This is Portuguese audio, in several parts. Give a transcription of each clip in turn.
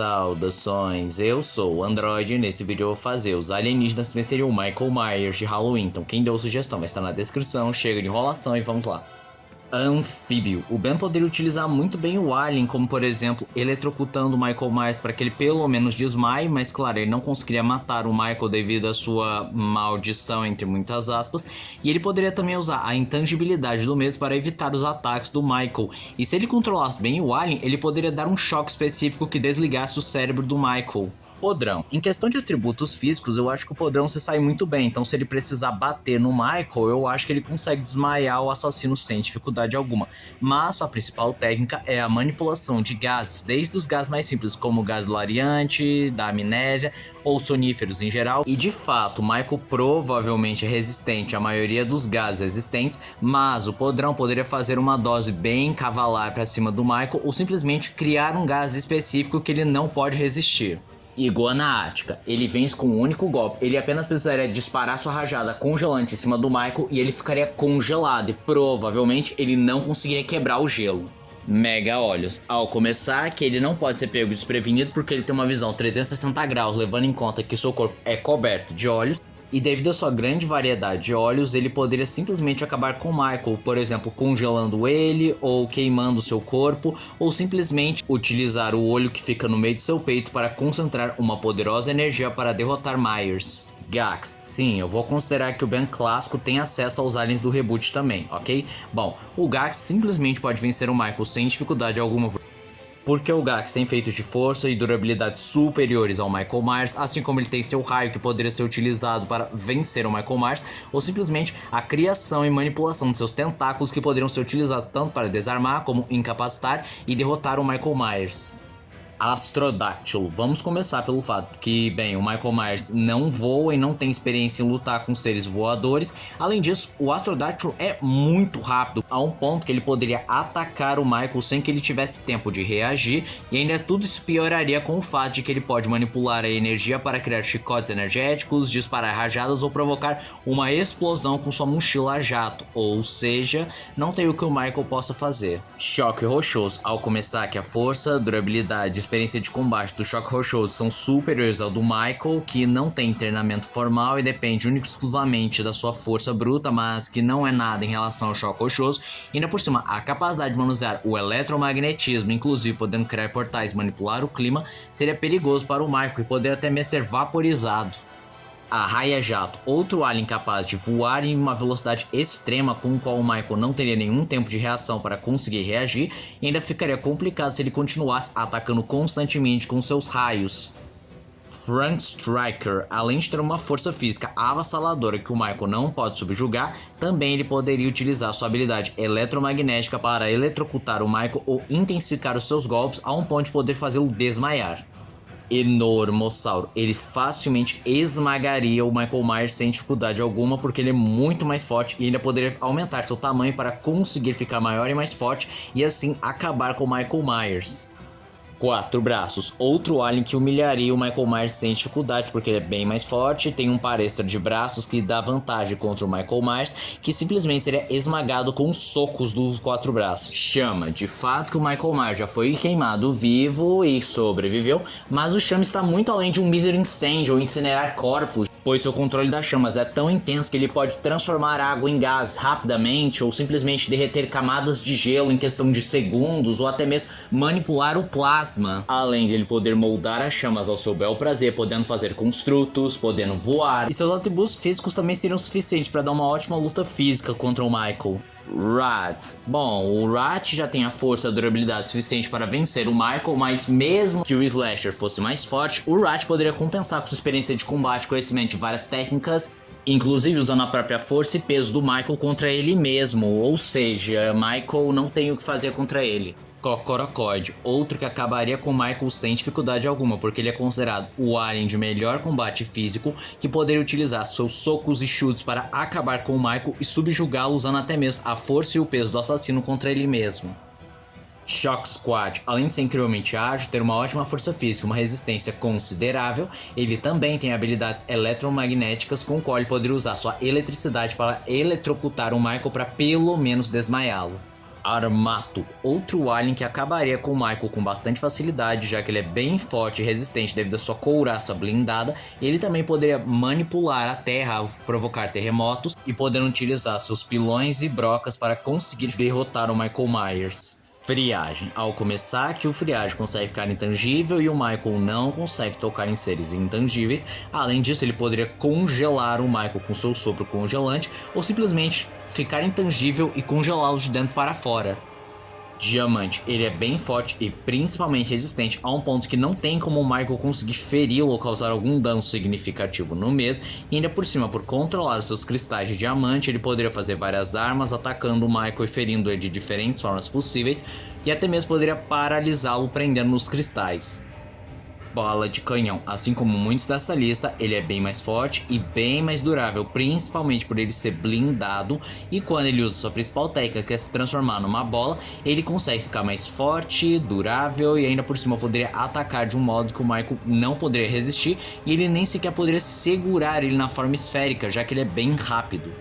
Saudações, eu sou o Android e nesse vídeo eu vou fazer os alienígenas vencerem o Michael Myers de Halloween. Então quem deu sugestão vai estar na descrição, chega de enrolação e vamos lá. Anfíbio. O Ben poderia utilizar muito bem o Alien, como por exemplo, eletrocutando o Michael Myers para que ele pelo menos desmaie, mas claro, ele não conseguiria matar o Michael devido à sua maldição, entre muitas aspas, e ele poderia também usar a intangibilidade do mesmo para evitar os ataques do Michael, e se ele controlasse bem o Alien, ele poderia dar um choque específico que desligasse o cérebro do Michael. Podrão. Em questão de atributos físicos, eu acho que o Podrão se sai muito bem, então se ele precisar bater no Michael, eu acho que ele consegue desmaiar o assassino sem dificuldade alguma. Mas a principal técnica é a manipulação de gases, desde os gases mais simples, como o gás lariante, da amnésia, ou soníferos em geral. E de fato, o Michael provavelmente é resistente à maioria dos gases existentes, mas o Podrão poderia fazer uma dose bem cavalar para cima do Michael, ou simplesmente criar um gás específico que ele não pode resistir. Iguana Ática, ele vence com um único golpe, ele apenas precisaria disparar sua rajada congelante em cima do Michael e ele ficaria congelado e provavelmente ele não conseguiria quebrar o gelo. Mega Olhos, ao começar que ele não pode ser pego desprevenido porque ele tem uma visão 360 graus, levando em conta que seu corpo é coberto de olhos. E devido à sua grande variedade de olhos, ele poderia simplesmente acabar com Michael, por exemplo, congelando ele, ou queimando seu corpo, ou simplesmente utilizar o olho que fica no meio de seu peito para concentrar uma poderosa energia para derrotar Myers. Gax, sim, eu vou considerar que o Ben clássico tem acesso aos aliens do reboot também, ok? Bom, o Gax simplesmente pode vencer o Michael sem dificuldade alguma, porque o Gax tem feitos de força e durabilidade superiores ao Michael Myers, assim como ele tem seu raio que poderia ser utilizado para vencer o Michael Myers, ou simplesmente a criação e manipulação de seus tentáculos que poderiam ser utilizados tanto para desarmar como incapacitar e derrotar o Michael Myers. Astrodáctilo. Vamos começar pelo fato que, bem, o Michael Myers não voa e não tem experiência em lutar com seres voadores. Além disso, o Astrodáctilo é muito rápido, a um ponto que ele poderia atacar o Michael sem que ele tivesse tempo de reagir, e ainda tudo isso pioraria com o fato de que ele pode manipular a energia para criar chicotes energéticos, disparar rajadas ou provocar uma explosão com sua mochila a jato, ou seja, não tem o que o Michael possa fazer. Choque rochoso. Ao começar que a força, durabilidade, experiência de combate do Choque Rochoso são superiores ao do Michael, que não tem treinamento formal e depende única e exclusivamente da sua força bruta, mas que não é nada em relação ao Choque Rochoso. E ainda por cima, a capacidade de manusear o eletromagnetismo, inclusive podendo criar portais e manipular o clima, seria perigoso para o Michael e poderia até mesmo ser vaporizado. A Raia Jato, outro alien capaz de voar em uma velocidade extrema com o qual o Michael não teria nenhum tempo de reação para conseguir reagir, e ainda ficaria complicado se ele continuasse atacando constantemente com seus raios. Frank Striker, além de ter uma força física avassaladora que o Michael não pode subjugar, também ele poderia utilizar sua habilidade eletromagnética para eletrocutar o Michael ou intensificar os seus golpes a um ponto de poder fazê-lo desmaiar. Enormossauro, ele facilmente esmagaria o Michael Myers sem dificuldade alguma, porque ele é muito mais forte e ainda poderia aumentar seu tamanho para conseguir ficar maior e mais forte e assim acabar com o Michael Myers. Quatro braços, outro alien que humilharia o Michael Myers sem dificuldade, porque ele é bem mais forte, tem um par extra de braços que dá vantagem contra o Michael Myers, que simplesmente seria esmagado com os socos dos quatro braços. Chama, de fato que o Michael Myers já foi queimado vivo e sobreviveu, mas o chama está muito além de um mísero incêndio ou incinerar corpos, pois seu controle das chamas é tão intenso que ele pode transformar água em gás rapidamente ou simplesmente derreter camadas de gelo em questão de segundos ou até mesmo manipular o plasma. Além de ele poder moldar as chamas ao seu bel prazer, podendo fazer construtos, podendo voar. E seus atributos físicos também seriam suficientes para dar uma ótima luta física contra o Michael. Rat. Bom, o Rat já tem a força e a durabilidade suficiente para vencer o Michael, mas mesmo que o Slasher fosse mais forte, o Rat poderia compensar com sua experiência de combate, conhecimento de várias técnicas, inclusive usando a própria força e peso do Michael contra ele mesmo, ou seja, Michael não tem o que fazer contra ele. Cocorocoide, outro que acabaria com Michael sem dificuldade alguma, porque ele é considerado o alien de melhor combate físico, que poderia utilizar seus socos e chutes para acabar com o Michael e subjugá-lo usando até mesmo a força e o peso do assassino contra ele mesmo. Shock Squad, além de ser incrivelmente ágil, ter uma ótima força física e uma resistência considerável, ele também tem habilidades eletromagnéticas com o qual ele poderia usar sua eletricidade para eletrocutar o Michael para pelo menos desmaiá-lo. Armato, outro alien que acabaria com o Michael com bastante facilidade, já que ele é bem forte e resistente devido à sua couraça blindada. Ele também poderia manipular a Terra, provocar terremotos e poder utilizar seus pilões e brocas para conseguir derrotar o Michael Myers. Friagem. Ao começar que o Friagem consegue ficar intangível e o Michael não consegue tocar em seres intangíveis. Além disso, ele poderia congelar o Michael com seu sopro congelante ou simplesmente ficar intangível e congelá-lo de dentro para fora. Diamante, ele é bem forte e principalmente resistente a um ponto que não tem como o Michael conseguir feri-lo ou causar algum dano significativo no mês, e ainda por cima, por controlar os seus cristais de diamante, ele poderia fazer várias armas atacando o Michael e ferindo ele de diferentes formas possíveis, e até mesmo poderia paralisá-lo prendendo nos cristais. Bala de canhão. Assim como muitos dessa lista, ele é bem mais forte e bem mais durável, principalmente por ele ser blindado, e quando ele usa sua principal técnica, que é se transformar numa bola, ele consegue ficar mais forte, durável e ainda por cima poderia atacar de um modo que o Michael não poderia resistir, e ele nem sequer poderia segurar ele na forma esférica, já que ele é bem rápido.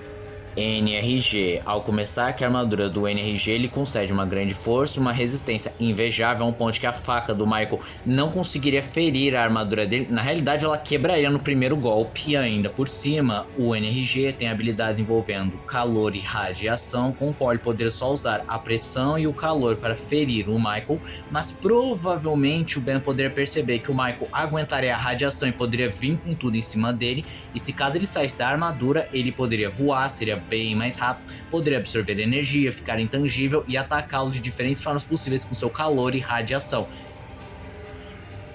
NRG. Ao começar que a armadura do NRG ele concede uma grande força e uma resistência invejável a um ponto que a faca do Michael não conseguiria ferir a armadura dele. Na realidade ela quebraria no primeiro golpe. E ainda por cima, o NRG tem habilidades envolvendo calor e radiação, com o qual ele poderia só usar a pressão e o calor para ferir o Michael, mas provavelmente o Ben poderia perceber que o Michael aguentaria a radiação e poderia vir com tudo em cima dele, e se caso ele saísse da armadura, ele poderia voar, seria bem mais rápido, poderia absorver energia, ficar intangível e atacá-lo de diferentes formas possíveis com seu calor e radiação.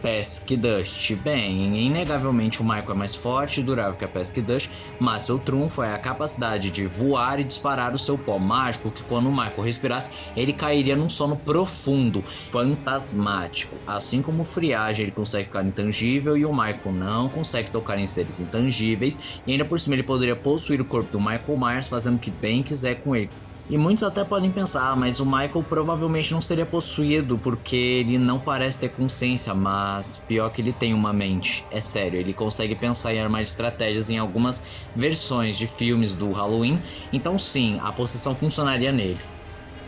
Pesky Dust. Bem, inegavelmente o Michael é mais forte e durável que a Pesky Dust, mas seu trunfo é a capacidade de voar e disparar o seu pó mágico, que quando o Michael respirasse, ele cairia num sono profundo, fantasmático. Assim como o Friagem, ele consegue ficar intangível e o Michael não consegue tocar em seres intangíveis, e ainda por cima ele poderia possuir o corpo do Michael Myers, fazendo o que bem quiser com ele. E muitos até podem pensar, mas o Michael provavelmente não seria possuído porque ele não parece ter consciência, mas pior que ele tem uma mente. É sério, ele consegue pensar em armar estratégias em algumas versões de filmes do Halloween, então sim, a possessão funcionaria nele.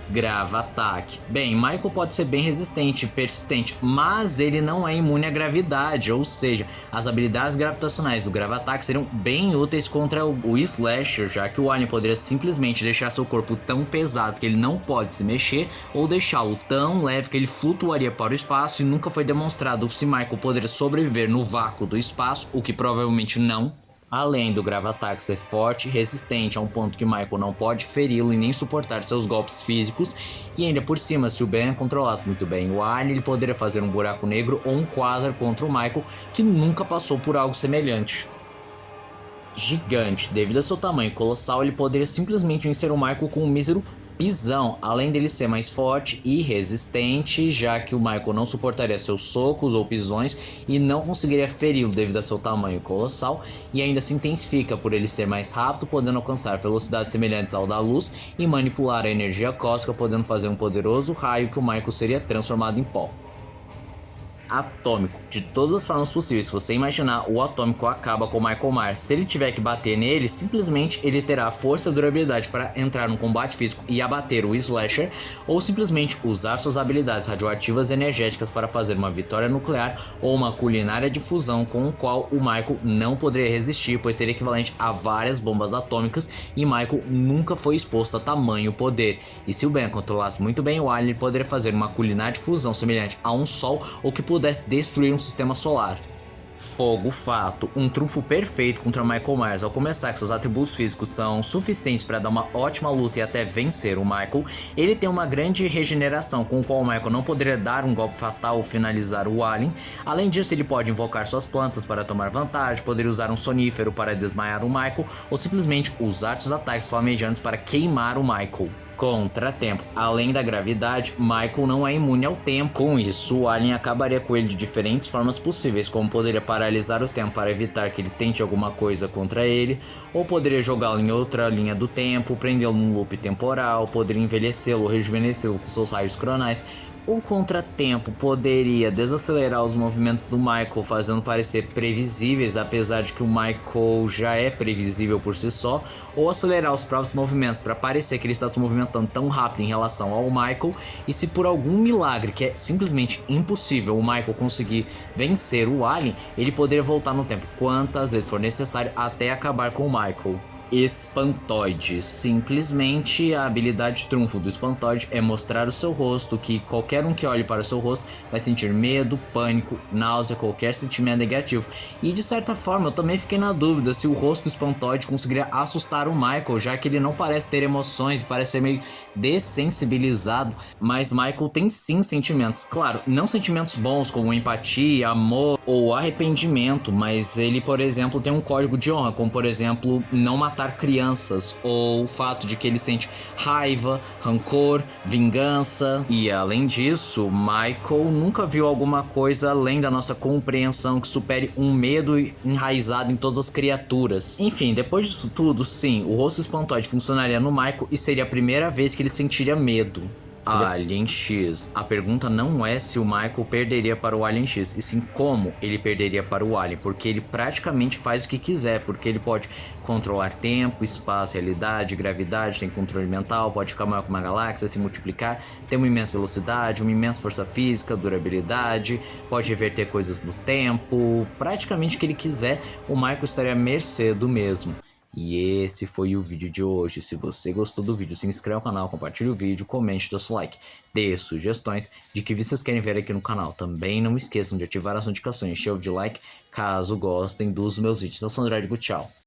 Grava-ataque. Bem, Michael pode ser bem resistente e persistente, mas ele não é imune à gravidade, ou seja, as habilidades gravitacionais do grava-ataque seriam bem úteis contra o Slasher, já que o alien poderia simplesmente deixar seu corpo tão pesado que ele não pode se mexer, ou deixá-lo tão leve que ele flutuaria para o espaço, e nunca foi demonstrado se Michael poderia sobreviver no vácuo do espaço, o que provavelmente não. Além do grava-ataque ser forte e resistente a um ponto que Michael não pode feri-lo e nem suportar seus golpes físicos, e ainda por cima, se o Ben controlasse muito bem o alien, ele poderia fazer um buraco negro ou um quasar contra o Michael, que nunca passou por algo semelhante. Gigante. Devido a seu tamanho colossal, ele poderia simplesmente vencer o Michael com um mísero pisão, além dele ser mais forte e resistente, já que o Michael não suportaria seus socos ou pisões e não conseguiria feri-lo devido a seu tamanho colossal, e ainda se intensifica por ele ser mais rápido, podendo alcançar velocidades semelhantes ao da luz e manipular a energia cósmica, podendo fazer um poderoso raio que o Michael seria transformado em pó. Atômico. De todas as formas possíveis, se você imaginar, o Atômico acaba com o Michael Myers. Se ele tiver que bater nele, simplesmente ele terá a força e durabilidade para entrar num combate físico e abater o Slasher, ou simplesmente usar suas habilidades radioativas e energéticas para fazer uma vitória nuclear ou uma culinária de fusão, com o qual o Michael não poderia resistir, pois seria equivalente a várias bombas atômicas, e Michael nunca foi exposto a tamanho poder. E se o Ben controlasse muito bem o alien, ele poderia fazer uma culinária de fusão semelhante a um sol, ou que pudesse destruir um sistema solar. Fogo Fato, um trunfo perfeito contra Michael Myers. Ao começar que seus atributos físicos são suficientes para dar uma ótima luta e até vencer o Michael, ele tem uma grande regeneração, com o qual o Michael não poderia dar um golpe fatal ou finalizar o alien. Além disso, ele pode invocar suas plantas para tomar vantagem, poderia usar um sonífero para desmaiar o Michael, ou simplesmente usar seus ataques flamejantes para queimar o Michael. Contratempo. Além da gravidade, Michael não é imune ao tempo. Com isso, o alien acabaria com ele de diferentes formas possíveis, como poderia paralisar o tempo para evitar que ele tente alguma coisa contra ele, ou poderia jogá-lo em outra linha do tempo, prendê-lo num loop temporal, poderia envelhecê-lo ou rejuvenescê-lo com seus raios cronais. O contratempo poderia desacelerar os movimentos do Michael, fazendo parecer previsíveis, apesar de que o Michael já é previsível por si só, ou acelerar os próprios movimentos para parecer que ele está se movimentando tão rápido em relação ao Michael, e se por algum milagre, que é simplesmente impossível, o Michael conseguir vencer o Alien, ele poderia voltar no tempo quantas vezes for necessário até acabar com o Michael. Espantoide. Simplesmente a habilidade trunfo do Espantoide é mostrar o seu rosto, que qualquer um que olhe para o seu rosto vai sentir medo, pânico, náusea, qualquer sentimento negativo. E de certa forma eu também fiquei na dúvida se o rosto do Espantoide conseguiria assustar o Michael, já que ele não parece ter emoções, parece ser meio dessensibilizado, mas Michael tem sim sentimentos. Claro, não sentimentos bons como empatia, amor ou arrependimento, mas ele, por exemplo, tem um código de honra, como por exemplo, não matar crianças, ou o fato de que ele sente raiva, rancor, vingança. E além disso, Michael nunca viu alguma coisa além da nossa compreensão que supere um medo enraizado em todas as criaturas. Enfim, depois disso tudo, sim, o rosto espantoide funcionaria no Michael e seria a primeira vez que ele sentiria medo. Alien X. A pergunta não é se o Michael perderia para o Alien X, e sim como ele perderia para o Alien, porque ele praticamente faz o que quiser, porque ele pode controlar tempo, espaço, realidade, gravidade, tem controle mental, pode ficar maior que uma galáxia, se multiplicar, tem uma imensa velocidade, uma imensa força física, durabilidade, pode reverter coisas no tempo, praticamente o que ele quiser, o Michael estaria à mercê do mesmo. E esse foi o vídeo de hoje. Se você gostou do vídeo, se inscreva no canal, compartilhe o vídeo, comente, dê seu like, dê sugestões de que vocês querem ver aqui no canal. Também não esqueçam de ativar as notificações, encher o vídeo de like caso gostem dos meus vídeos. Então, sou André, digo tchau.